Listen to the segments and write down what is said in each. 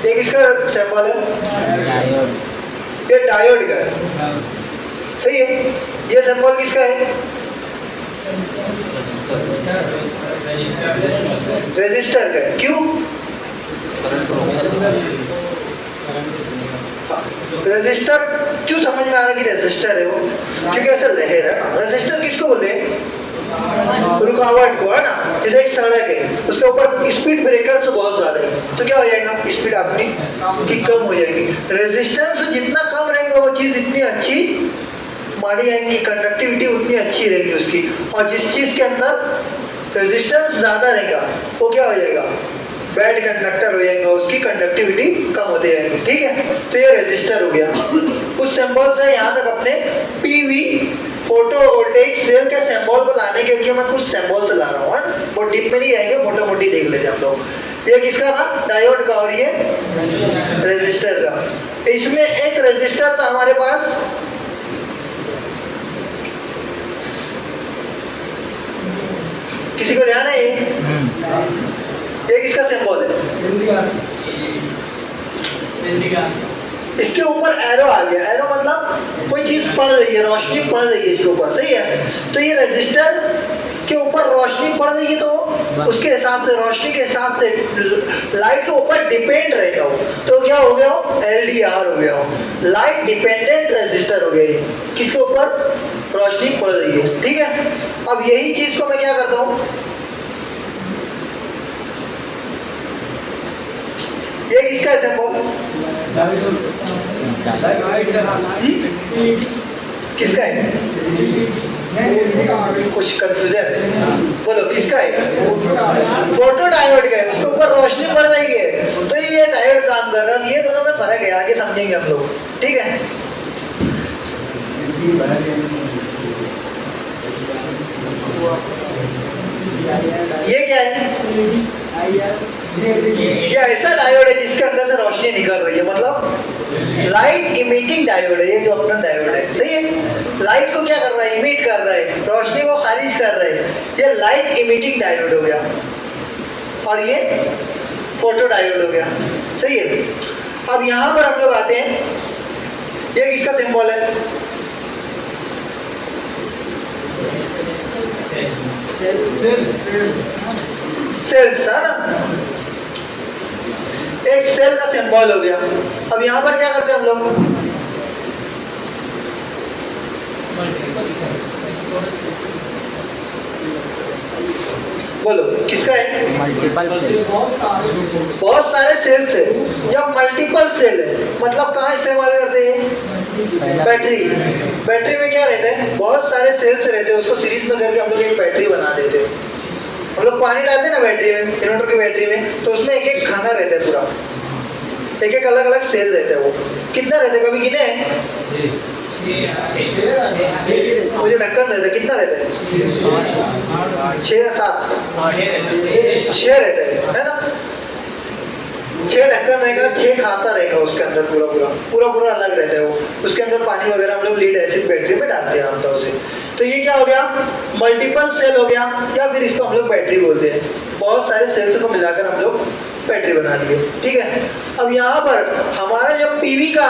एक इसका सिंबल है, ये डायोड का है, सही है। ये सिंबल किसका है? रेजिस्टर का है। क्यों? रेजिस्टर क्यों समझ में आ रहा है कि रेजिस्टर है वो? क्योंकि ऐसा लहर है ना। रेजिस्टर किसको बोलते हैं? रुकावट को, है ना। जैसे एक सड़क है, उसके ऊपर स्पीड ब्रेकर से बहुत ज्यादा है, तो क्या हो जाएगा? स्पीड आपकी की कम हो जाएगी। रेजिस्टेंस जितना कम रहेगा वो चीज इतनी अच्छी मानी जाएगी, कंडक्टिविटी उतनी अच्छी रहेगी उसकी। और जिस चीज के अंदर रेजिस्टेंस ज्यादा रहेगा वो क्या हो जाएगा? बैड कंडक्टर हो जाएगा, उसकी कंडक्टिविटी कम होती रहेगी। ठीक है, तो ये रेजिस्टर हो गया। कुछ सिंबल्स है यहाँ तक अपने। पीवी फोटोवोल्टेइक सेल के सिंबल को लाने के लिए मैं कुछ सिंबल से ला रहा हूँ, वो डीप में नहीं जाएंगे, मोटे मोटी देख लेते हम लोग। ये किसका था? डायोड का, और ये रेजिस्टर का। इसमें एक रेजिस्टर था हमारे पास, किसी को ध्यान है? ये किसका सिंबल है? इसके ऊपर एरो आ गया। एरो मतलब कोई चीज पड़ रही है, रोशनी पड़ रही है इसके ऊपर, सही है। तो ये रेजिस्टर के ऊपर रोशनी पड़ रही है, तो उसके हिसाब से, रोशनी के हिसाब से लाइट के ऊपर डिपेंड रहेगा वो, तो क्या हो गया? LDR हो गया, लाइट डिपेंडेंट रेजिस्टर हो गया। ये किसके ऊपर रोशनी पड़ रही है, ठीक है। अब यही चीज को मैं क्या करता हूँ, ये किसका सिंबल? किसका है? कुछ कंफ्यूजन, बोलो किसका है? फोटो डायोड का है, उसके ऊपर रोशनी पड़ रही है, तो ये डायोड काम कर रहा है। ये दोनों में फर्क है, आगे समझेंगे हम लोग, ठीक है। ये क्या है? ये ऐसा डायोड है जिसके अंदर से रोशनी निकल रही है, मतलब लाइट इमिटिंग डायोड है। ये जो अपना डायोड है, सही है। लाइट को क्या कर रहा है? इमिट कर रहा है, रोशनी को खारिज कर रहा है। ये लाइट इमिटिंग डायोड हो गया, और ये फोटो डायोड हो गया, सही है। अब यहां पर हम लोग आते हैं, ये किसका सिंबल है? सेल्स, है ना। एक सेल का सिंबल हो गया। अब यहां पर क्या करते हैं हम लोग? बोलो किसका है? Multiple cell. बहुत सारे सेल्स है, या मल्टीपल सेल है, मतलब कहाँ इस्तेमाल करते हैं? बैटरी। बैटरी में क्या रहता है? बहुत सारे सेल्स रहते हैं, उसको सीरीज में करके हम लोग एक बैटरी बना देते हैं। हम लोग पानी डालते हैं ना बैटरी में, इन्वर्टर की बैटरी में, तो उसमें एक एक खाना रहता है, पूरा एक एक अलग अलग सेल रहते हैं। वो कितना रहते हैं? कभी गिने हैं? वो जो ढक्कन रहता है कितना रहता है? 6 या 7? 6 रहते हैं, है ना। 6 ढक्कन रहेगा, 6 खाता रहेगा उसके अंदर, पूरा अलग रहता है वो। उसके अंदर पानी वगैरह हम लोग लीड एसिड बैटरी में डालते हैं आमतौर से। तो ये क्या हो गया? मल्टीपल सेल हो गया, या फिर इसको हम लोग बैटरी बोलते हैं। बहुत सारे सेल्स को मिलाकर हम लोग बैटरी बना लिए, ठीक है। अब यहाँ पर हमारा जब पीवी का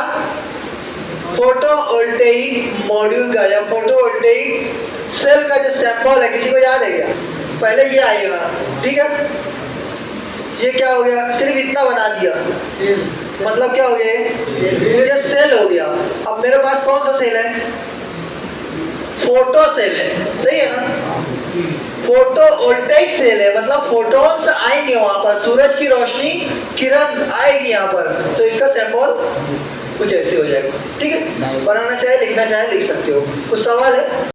फोटोवोल्टेइक मॉड्यूल का या फोटोवोल्टेइक सेल का जो सिंबल है, किसी को याद है क्या? पहले ये आएगा, ठीक है। ये क्या हो गया? सिर्फ इतना बना दिया, मतलब क्या हो गया? ये सेल हो गया। अब मेरे पास कौन सा सेल है? फोटो सेल है, सही है ना। फोटोवोल्टेइक सेल है, मतलब फोटोन्स आएंगे वहां पर, सूरज की रोशनी किरण आएगी यहाँ पर, तो इसका सिंबल कुछ ऐसे हो जाएगा, ठीक है। बनाना चाहे, लिखना चाहे लिख सकते हो। कुछ सवाल है?